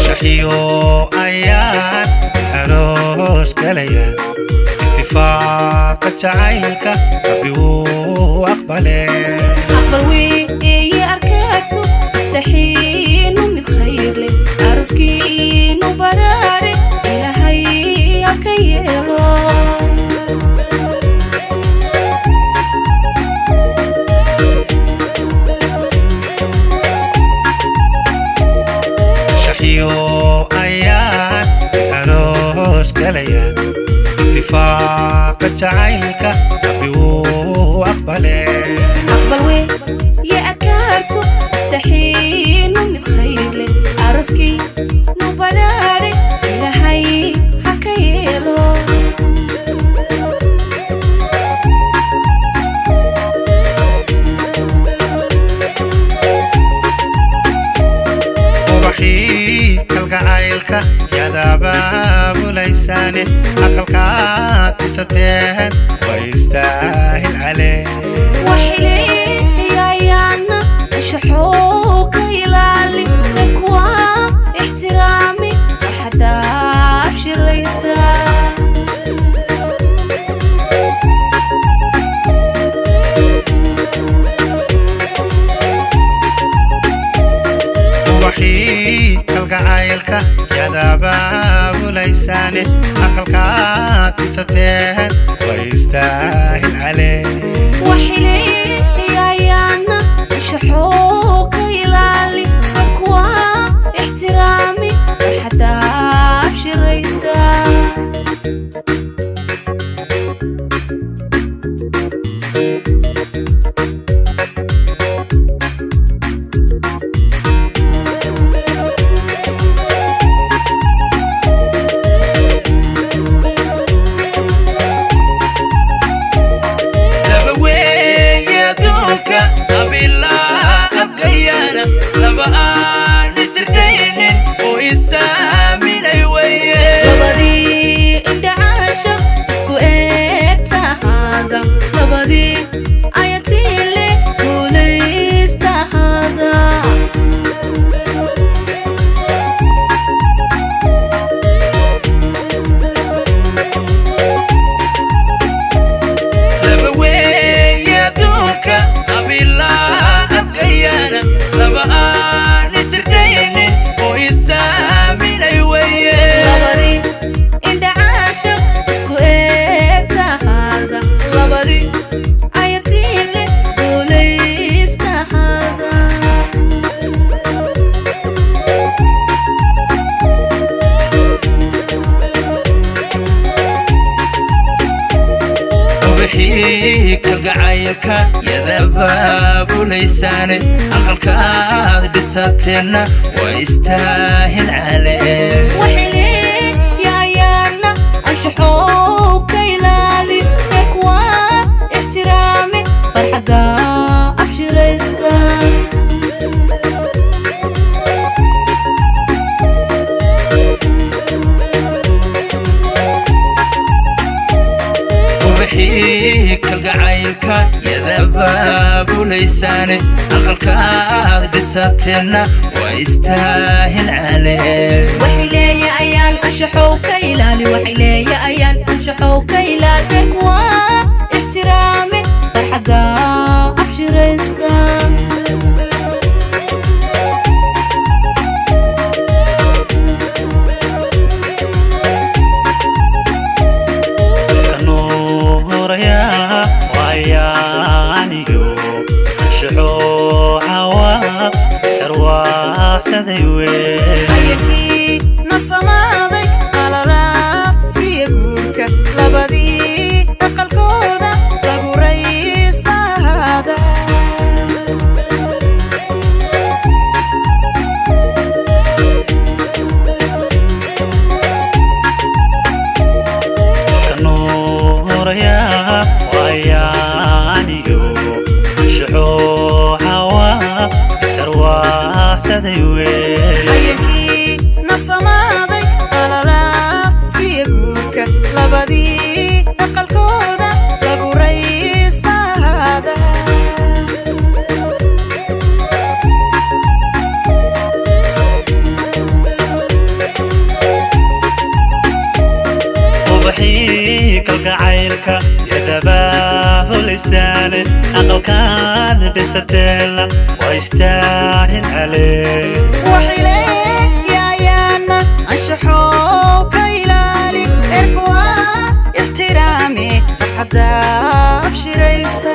شحيو أيان عروس كليان اتفاق جعيلك أبيو أقبله أقبل وي أركاتو تحين من خير لي عروسكي نبراري إلهي أكيلو شحيو أيان عروس كليان اتفاق جعيلك أبيو أقبله أقبل وي أركاتو تحين من خير لي عروسكي نبراري إلهي أكيلو وبحي كالقعايلك يا ذاباب ليساني أقلك تستهن ويستاهل عليه وحلي يا يانا شحوك يلالي ركوا احترامي فرحة أبشر ريستا وبحي كالقعايلك يا ذاباب ليساني أقلك تستهن ويستاهل عليه وحلي يا يانا شحوك يلالي ركوا احترامي فرحة أبشر ريستا كالقعايلك يا ذباب ليساني أقلك بساتنا ويستاهل عليه وحلي يا يانا أشحوك يلالي ركوا احترامي فرحة أبشر ريستا وبحي كالقعايلك يا ذباب ليساني أقلك بساتنا ويستاهل عليه وحلي يا أيان أشحوك يلالي وحلي يا أيان أشحوك يلالي ركوا احترامي فرحة أبشر ريستا ayakii nasamaaday qalalaadskiya guurka labadii aqalkooda lagu raystaada kanuuraya wayaanigo shuxuu hawa ayankii nasamaaday alalaaskiya guurka labadii aqalkooda lagu raystaada ubaxii kalgacaylka yadabaabo lisaane aqalkaad dhisateela waa istaahil calee waxileeyayaana anshaxoo ka ilaali erkuwa ixtiraami farxadda abshiraysta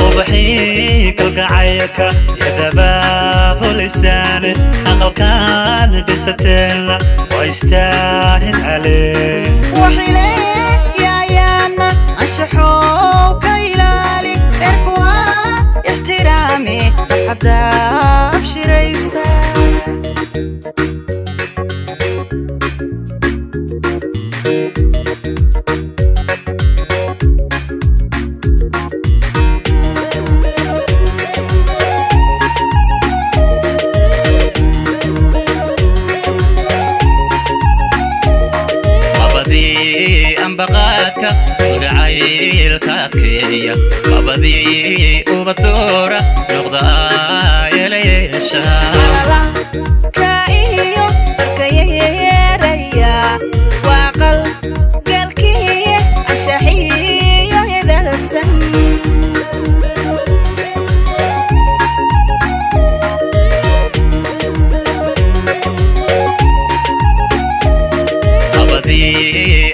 ubaxii kalgacaylka yadabaabo lisaane aqalkaad dhisateela waa istaahil calee waxileeyayaana anshaxoo ka ilaali erkuwa ixtiraami farxadda abshiraysta ambaqaadka kalgacaylka adkeeya labadii ubadoora noqda yeelayeesha ka iyo barkayeeraya waaqal galkiye ashaxiyo yadabsan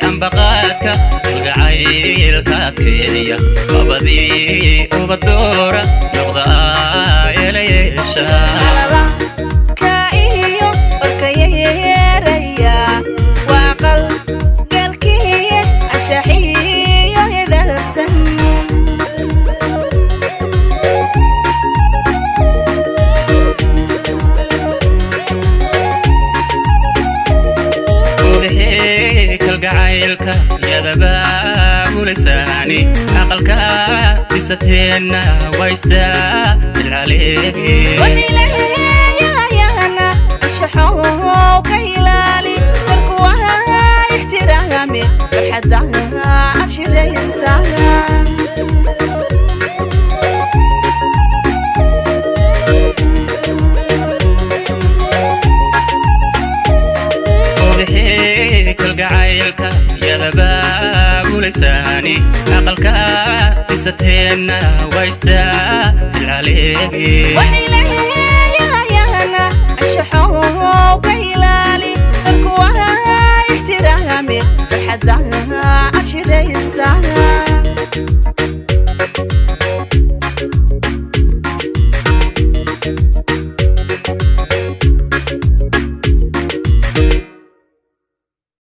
ambaqaadka kalgacaylka adkeeya labadii ubadoora noqda yeelayeesha ka iyo barkayeeraya waaqal galkiye ashaxiyo yadabsan kalgacaylka yadabaabo lisaane aqalkaad dhisateena waa istaahil calee waxileeyayaana anshaxoo ka ilaali erkuwa ixtiraami farxadda abshiraysta kalgacaylka yadabaabo lisaane aqalkaad dhisateena waa istaahil calee waxileeyayaana anshaxoo ka ilaali erkuwa ixtiraami farxadda abshiraysta